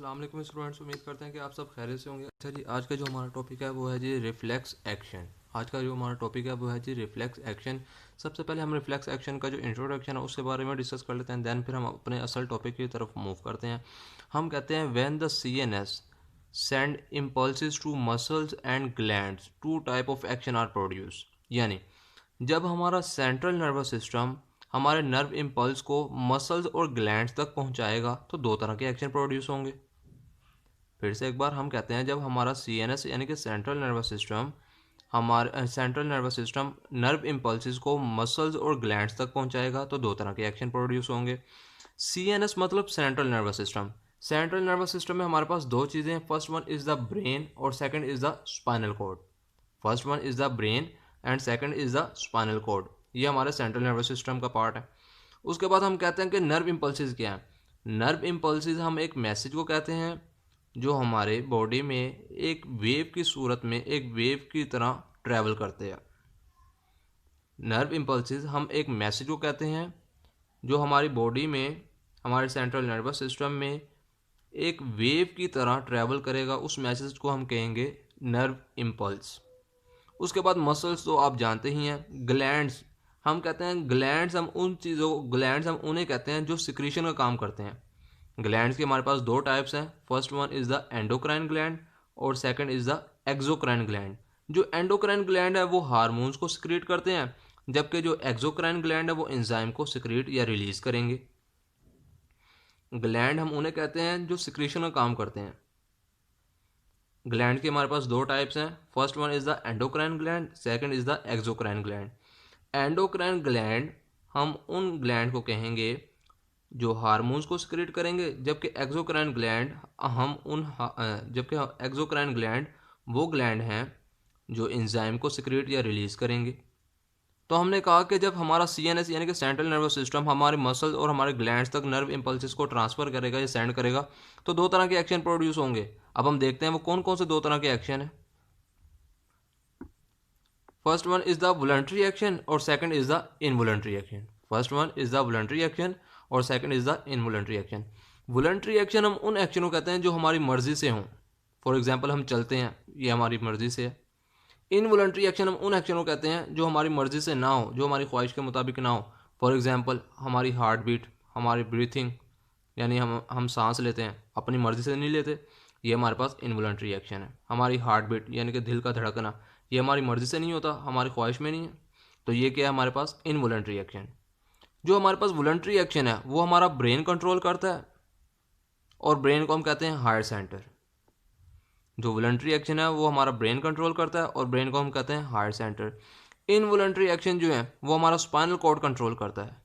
अस्सलाम वालेकुम स्टूडेंट्स, उम्मीद करते हैं कि आप सब खैरियत से होंगे। अच्छा जी, आज का जो हमारा टॉपिक है वो है जी रिफ्लेक्स एक्शन। आज का जो हमारा टॉपिक है वो है जी रिफ्लेक्स एक्शन। सबसे पहले हम रिफ्लेक्स एक्शन का जो इंट्रोडक्शन है उसके बारे में डिस्कस कर लेते हैं, देन फिर हम अपने असल टॉपिक की तरफ मूव करते हैं। हम कहते हैं when the CNS send impulses to muscles and glands to type of action are produce, यानी जब हमारा सेंट्रल नर्वस सिस्टम हमारे नर्व इम्पल्स को मसल्स और ग्लैंड्स तक पहुंचाएगा तो दो तरह के एक्शन प्रोड्यूस होंगे। फिर से एक बार हम कहते हैं, जब हमारा CNS यानी कि central nervous system nerve impulses को मसल्स और ग्लैंड्स तक पहुंचाएगा तो दो तरह के एक्शन प्रोड्यूस होंगे। CNS मतलब central nervous system. Central nervous system में हमारे पास दो चीज़ें हैं, first one is the brain और second is the spinal cord. First one is the brain and second is the spinal cord. ये हमारे सेंट्रल नर्वस सिस्टम का पार्ट है। उसके बाद हम कहते हैं कि नर्व इम्पल्सिस क्या है। नर्व इम्पल्सिस हम एक मैसेज को कहते हैं जो हमारे बॉडी में एक वेव की सूरत में एक वेव की तरह ट्रैवल करते हैं। नर्व इम्पल्सिस हम एक मैसेज को कहते हैं जो हमारी बॉडी में हमारे सेंट्रल नर्वस सिस्टम में एक वेव की तरह ट्रैवल करेगा। उस मैसेज को हम कहेंगे नर्व इम्पल्स। उसके बाद मसल्स तो आप जानते ही हैं। ग्लैंड्स हम कहते हैं, ग्लैंड्स हम उन्हें कहते हैं जो सिक्रीशन का काम करते हैं। ग्लैंड्स के हमारे पास दो टाइप्स हैं, first one is the endocrine gland और second is the exocrine gland. जो एंडोक्राइन ग्लैंड है वो हार्मोन्स को सिक्रीट करते हैं, जबकि जो एक्सोक्राइन ग्लैंड है वो एंजाइम को सिक्रीट या रिलीज करेंगे। ग्लैंड हम उन्हें कहते हैं जो सिक्रीशन का काम करते हैं। ग्लैंड के हमारे पास दो टाइप्स हैं, first one is the endocrine gland, second is the exocrine gland. Endocrine gland हम उन ग्लैंड को कहेंगे जो हार्मोन्स को सिक्रीट करेंगे, जबकि एक्सोक्राइन ग्लैंड वो ग्लैंड हैं जो एंजाइम को सिक्रीट या रिलीज करेंगे। तो हमने कहा कि जब हमारा CNS यानी कि सेंट्रल नर्वस सिस्टम हमारे मसल्स और हमारे ग्लैंड्स तक नर्व इम्पल्सिस को ट्रांसफर करेगा या सेंड करेगा तो दो तरह के एक्शन प्रोड्यूस होंगे। अब हम देखते हैं वो कौन कौन से दो तरह के एक्शन है। First one is the voluntary action और second is the involuntary action. First one is the voluntary action और second is the involuntary action. Voluntary action हम उन एक्शन को कहते हैं जो हमारी मर्जी से हों। फॉर एग्जाम्पल हम चलते हैं, ये हमारी मर्जी से है। इनवॉलंटरी एक्शन हम उन एक्शन को कहते हैं जो हमारी मर्जी से ना हो, जो हमारी ख्वाहिश के मुताबिक ना हो। फॉर एग्जाम्पल हमारी हार्ट बीट, हमारी ब्रीथिंग, यानी हम सांस लेते हैं अपनी मर्जी से नहीं लेते, ये हमारे पास इनवॉलंटरी एक्शन है। हमारी हार्ट बीट यानी कि दिल का धड़कना, ये हमारी मर्जी से नहीं होता, हमारी ख्वाहिश में नहीं है, तो ये क्या है हमारे पास इनवॉलंटरी एक्शन। जो हमारे पास वॉलंटरी एक्शन है वो हमारा ब्रेन कंट्रोल करता है और ब्रेन को हम कहते हैं हायर सेंटर। जो वॉलंटरी एक्शन है वो हमारा ब्रेन कंट्रोल करता है और ब्रेन को हम कहते हैं हायर सेंटर। इनवॉलंटरी एक्शन जो है वो हमारा स्पाइनल कॉर्ड कंट्रोल करता है।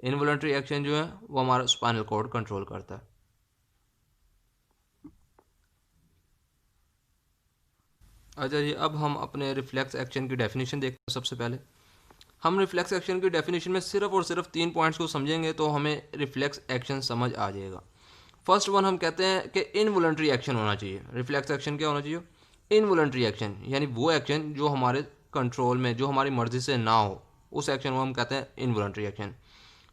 इनवॉलंटरी एक्शन जो है वो हमारा स्पाइनल कॉर्ड कंट्रोल करता है। अच्छा जी, अब हम अपने रिफ्लेक्स एक्शन की डेफिनेशन देखते हैं। सबसे पहले हम रिफ्लेक्स एक्शन की डेफिनेशन में सिर्फ और सिर्फ 3 पॉइंट्स को समझेंगे तो हमें रिफ्लेक्स एक्शन समझ आ जाएगा। फर्स्ट वन हम कहते हैं कि इनवॉलंटरी एक्शन होना चाहिए। रिफ्लेक्स एक्शन क्या होना चाहिए? इनवॉलंटरी एक्शन, यानी वो एक्शन जो हमारे कंट्रोल में, जो हमारी मर्जी से ना हो, उस एक्शन को हम कहते हैं इनवॉलंटरी एक्शन।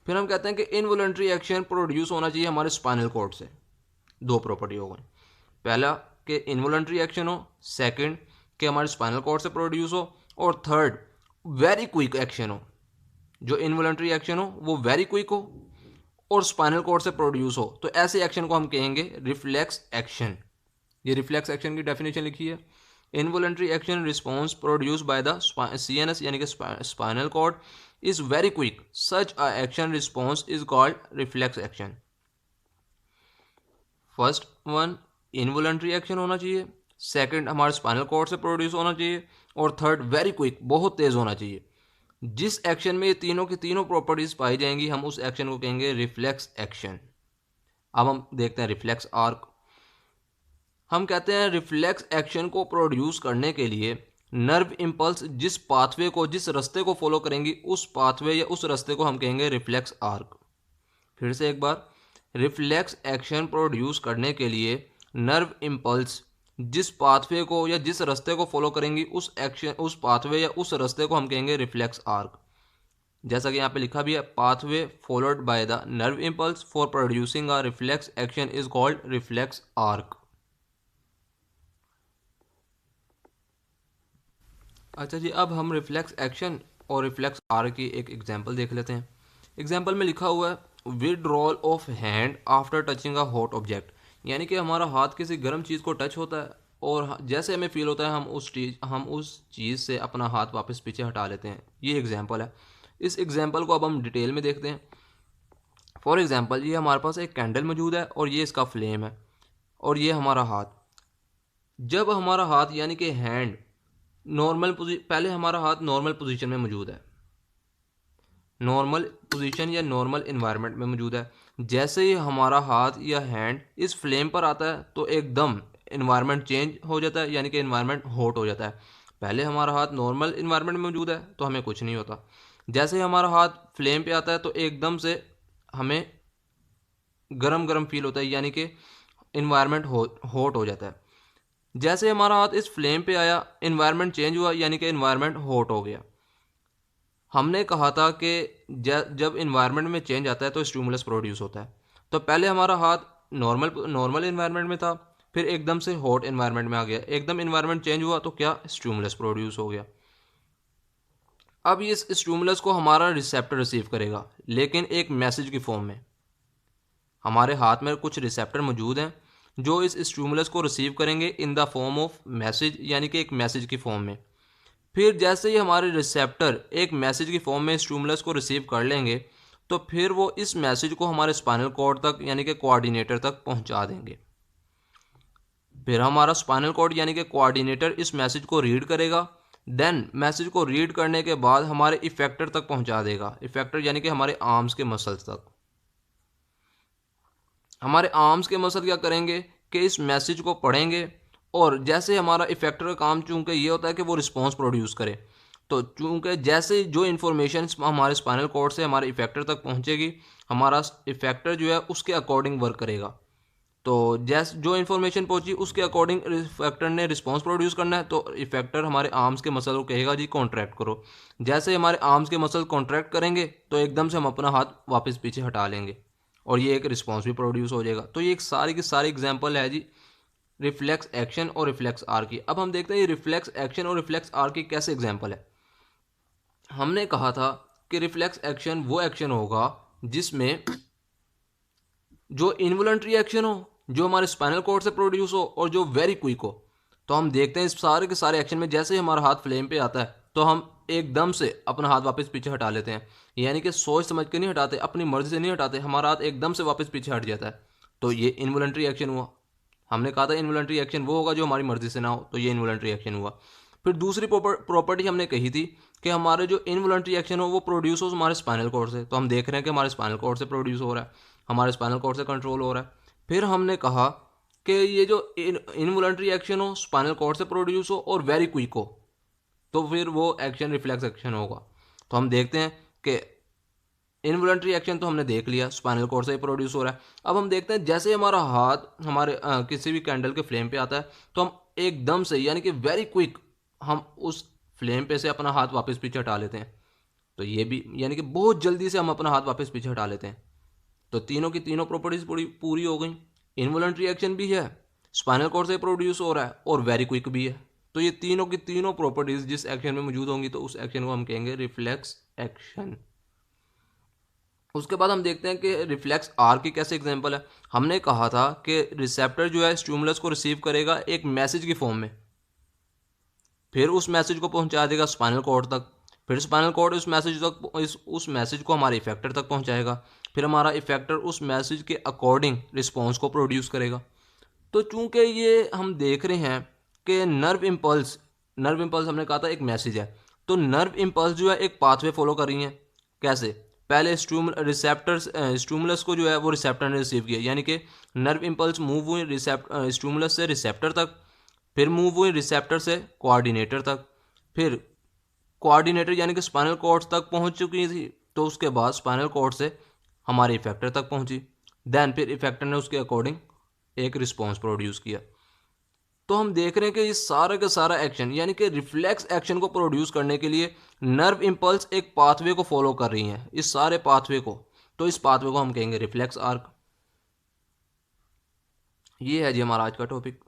फिर हम कहते हैं कि इनवॉलंटरी एक्शन प्रोड्यूस होना चाहिए हमारे स्पाइनल कॉर्ड से। दो प्रॉपर्टी हो गई, पहला कि इनवॉलंटरी एक्शन हो, सेकंड कि हमारे स्पाइनल कॉर्ड से प्रोड्यूस हो, और थर्ड वेरी क्विक एक्शन हो। जो इनवॉलंटरी एक्शन हो वो वेरी क्विक हो और स्पाइनल कॉर्ड से प्रोड्यूस हो, तो ऐसे एक्शन को हम कहेंगे रिफ्लेक्स एक्शन। ये रिफ्लेक्स एक्शन की डेफिनेशन लिखी है। Involuntary action response produce by the CNS यानी कि spinal cord is very quick, such a action response is called reflex action. First one involuntary action होना चाहिए, सेकंड हमारे स्पाइनल कॉर्ड से प्रोड्यूस होना चाहिए, और थर्ड वेरी क्विक, बहुत तेज होना चाहिए। जिस एक्शन में ये तीनों की तीनों प्रॉपर्टीज पाई जाएंगी हम उस एक्शन को कहेंगे रिफ्लेक्स एक्शन। अब हम देखते हैं रिफ्लेक्स आर्क। हम कहते हैं रिफ्लेक्स एक्शन को प्रोड्यूस करने के लिए नर्व इम्पल्स जिस पाथवे को, जिस रास्ते को फॉलो करेंगी उस पाथवे या उस रास्ते को हम कहेंगे रिफ्लेक्स आर्क। फिर से एक बार, रिफ्लेक्स एक्शन प्रोड्यूस करने के लिए नर्व इम्पल्स जिस पाथवे को या जिस रास्ते को फॉलो करेंगी उस पाथवे या उस रास्ते को हम कहेंगे रिफ्लेक्स आर्क। जैसा कि यहाँ पे लिखा भी है, pathway followed by the nerve impulse for producing a reflex action is called reflex arc. अच्छा जी, अब हम रिफ्लेक्स एक्शन और रिफ्लेक्स आर्क की एक एग्जांपल देख लेते हैं। एग्जांपल में लिखा हुआ है withdrawal of hand after touching a hot object, यानी कि हमारा हाथ किसी गर्म चीज़ को टच होता है और जैसे हमें फील होता है हम उस चीज़ से अपना हाथ वापस पीछे हटा लेते हैं। ये एग्जांपल है। इस एग्जांपल को अब हम डिटेल में देखते हैं। फॉर एग्जांपल, ये हमारे पास एक कैंडल मौजूद है और ये इसका फ्लेम है और ये हमारा हाथ। जब हमारा हाथ यानी कि हैंड पहले हमारा हाथ नॉर्मल पोजीशन में मौजूद है, नॉर्मल पोजीशन या नॉर्मल इन्वायरमेंट में मौजूद है। जैसे ही हमारा हाथ या हैंड इस फ्लेम पर आता है तो एकदम इन्वायरमेंट चेंज हो जाता है, यानी कि इन्वायरमेंट हॉट हो जाता है। पहले हमारा हाथ नॉर्मल इन्वायरमेंट में मौजूद है तो हमें कुछ नहीं होता। जैसे ही हमारा हाथ फ्लेम पे आता है तो एकदम से हमें गरम गरम फील होता है, यानी कि इन्वायरमेंट हॉट हो जाता है। जैसे हमारा हाथ इस फ्लेम पे आया, इन्वायरमेंट चेंज हुआ, यानी कि इन्वायरमेंट हॉट हो गया। हमने कहा था कि जब इन्वायरमेंट में चेंज आता है तो स्टिमुलस प्रोड्यूस होता है। तो पहले हमारा हाथ नॉर्मल नॉर्मल इन्वायरमेंट में था, फिर एकदम से हॉट इन्वायरमेंट में आ गया, एकदम इन्वायरमेंट चेंज हुआ तो क्या स्टिमुलस प्रोड्यूस हो गया। अब इस स्टिमुलस को हमारा रिसेप्टर रिसीव करेगा, लेकिन एक मैसेज की फॉर्म में। हमारे हाथ में कुछ रिसेप्टर मौजूद हैं जो इस स्टिमुलस को रिसीव करेंगे in the form of message, यानी कि एक मैसेज की फॉर्म में। फिर जैसे ही हमारे रिसेप्टर एक मैसेज की फॉर्म में स्टिमुलस को रिसीव कर लेंगे तो फिर वो इस मैसेज को हमारे स्पाइनल कॉर्ड तक यानी कि कोऑर्डिनेटर तक पहुंचा देंगे। फिर हमारा स्पाइनल कॉर्ड यानी कि कोऑर्डिनेटर इस मैसेज को रीड करेगा। देन मैसेज को रीड करने के बाद हमारे इफेक्टर तक पहुंचा देगा। इफेक्टर यानी कि हमारे आर्म्स के मसल्स तक। हमारे आर्म्स के मसल क्या करेंगे कि इस मैसेज को पढ़ेंगे और जैसे हमारा इफेक्टर का काम चूंकि ये होता है कि वो रिस्पॉन्स प्रोड्यूस करे, तो चूंकि जैसे जो इन्फॉर्मेशन हमारे स्पाइनल कॉर्ड से हमारे इफेक्टर तक पहुंचेगी, हमारा इफेक्टर जो है उसके अकॉर्डिंग वर्क करेगा। तो जैसे जो इन्फॉर्मेशन पहुंची उसके अकॉर्डिंग इफेक्टर ने रिस्पॉन्स प्रोड्यूस करना है, तो इफेक्टर हमारे आर्म्स के मसल को कहेगा जी कॉन्ट्रैक्ट करो। जैसे हमारे आर्म्स के मसल कॉन्ट्रैक्ट करेंगे तो एकदम से हम अपना हाथ वापस पीछे हटा लेंगे और ये एक रिस्पॉन्स भी प्रोड्यूस हो जाएगा। तो ये एक सारी की सारी एग्जांपल है जी रिफ्लेक्स एक्शन और रिफ्लेक्स आर की। अब हम देखते हैं ये रिफ्लेक्स एक्शन और रिफ्लेक्स आर की कैसे एग्जांपल है। हमने कहा था कि रिफ्लेक्स एक्शन वो एक्शन होगा जिसमें जो इनवॉलंटरी एक्शन हो, जो हमारे स्पाइनल कॉर्ड से प्रोड्यूस हो और जो वेरी क्विक हो। तो हम देखते हैं इस सारे के सारे एक्शन में जैसे ही हमारा हाथ फ्लेम पे आता है तो हम एकदम से अपना हाथ वापस पीछे हटा लेते हैं, यानी कि सोच समझ के नहीं हटाते, अपनी मर्जी से नहीं हटाते, हमारा हाथ एकदम से वापस पीछे हट जाता है। तो ये इनवॉलंटरी एक्शन हुआ। हमने कहा था इनवॉलंटरी एक्शन वो होगा जो हमारी मर्जी से ना हो, तो ये इनवॉलंटरी एक्शन हुआ। फिर दूसरी प्रॉपर्टी हमने कही थी कि हमारे जो इनवॉलंटरी एक्शन हो वो प्रोड्यूस हो हमारे स्पाइनल कॉर्ड से। तो हम देख रहे हैं कि हमारे स्पाइनल कॉर्ड से प्रोड्यूस हो रहा है, हमारे स्पाइनल कॉर्ड से कंट्रोल हो रहा है। फिर हमने कहा कि ये जो इनवॉलंटरी एक्शन हो स्पाइनल कॉर्ड से प्रोड्यूस हो और वेरी क्विक हो, तो फिर वो एक्शन रिफ्लेक्स एक्शन होगा। तो हम देखते हैं कि इनवॉलंटरी एक्शन तो हमने देख लिया, स्पाइनल कॉर्ड से ही प्रोड्यूस हो रहा है। अब हम देखते हैं जैसे हमारा हाथ हमारे किसी भी कैंडल के फ्लेम पे आता है तो हम एकदम से यानी कि वेरी क्विक हम उस फ्लेम पे से अपना हाथ वापस पीछे हटा लेते हैं। तो ये भी यानी कि बहुत जल्दी से हम अपना हाथ वापस पीछे हटा लेते हैं। तो तीनों की तीनों प्रॉपर्टीज पूरी पूरी हो गई। इनवॉलंटरी एक्शन भी है, स्पाइनल कॉर्ड से प्रोड्यूस हो रहा है और वेरी क्विक भी है। तो ये तीनों की तीनों प्रॉपर्टीज जिस एक्शन में मौजूद होंगी तो उस एक्शन को हम कहेंगे रिफ्लेक्स एक्शन। उसके बाद हम देखते हैं कि रिफ्लेक्स आर की कैसे एग्जांपल है। हमने कहा था कि रिसेप्टर जो है स्टिमुलस को रिसीव करेगा एक मैसेज की फॉर्म में, फिर उस मैसेज को पहुंचा देगा स्पाइनल कॉर्ड तक, फिर स्पाइनल कॉर्ड उस मैसेज को हमारे इफेक्टर तक पहुंचाएगा, फिर हमारा इफेक्टर उस मैसेज के अकॉर्डिंग रिस्पॉन्स को प्रोड्यूस करेगा। तो चूंकि ये हम देख रहे हैं कि नर्व इम्पल्स हमने कहा था एक मैसेज है, तो नर्व इम्पल्स जो है एक पाथवे फॉलो कर रही हैं। कैसे? पहले स्टिमुलस को जो है वो रिसेप्टर ने रिसीव किया, यानी कि नर्व इम्पल्स मूव हुई स्टिमुलस से रिसेप्टर तक, फिर मूव हुई रिसेप्टर से कोऑर्डिनेटर तक, फिर कोऑर्डिनेटर यानी कि स्पाइनल कॉर्ड तक पहुंच चुकी थी, तो उसके बाद स्पाइनल कॉर्ड से हमारे इफेक्टर तक पहुंची। देन फिर इफेक्टर ने उसके अकॉर्डिंग एक रिस्पॉन्स प्रोड्यूस किया। तो हम देख रहे हैं कि ये सारा का सारा एक्शन यानी कि रिफ्लेक्स एक्शन को प्रोड्यूस करने के लिए नर्व इम्पल्स एक पाथवे को फॉलो कर रही हैं, इस सारे पाथवे को। तो इस पाथवे को हम कहेंगे रिफ्लेक्स आर्क। ये है जी हमारा आज का टॉपिक।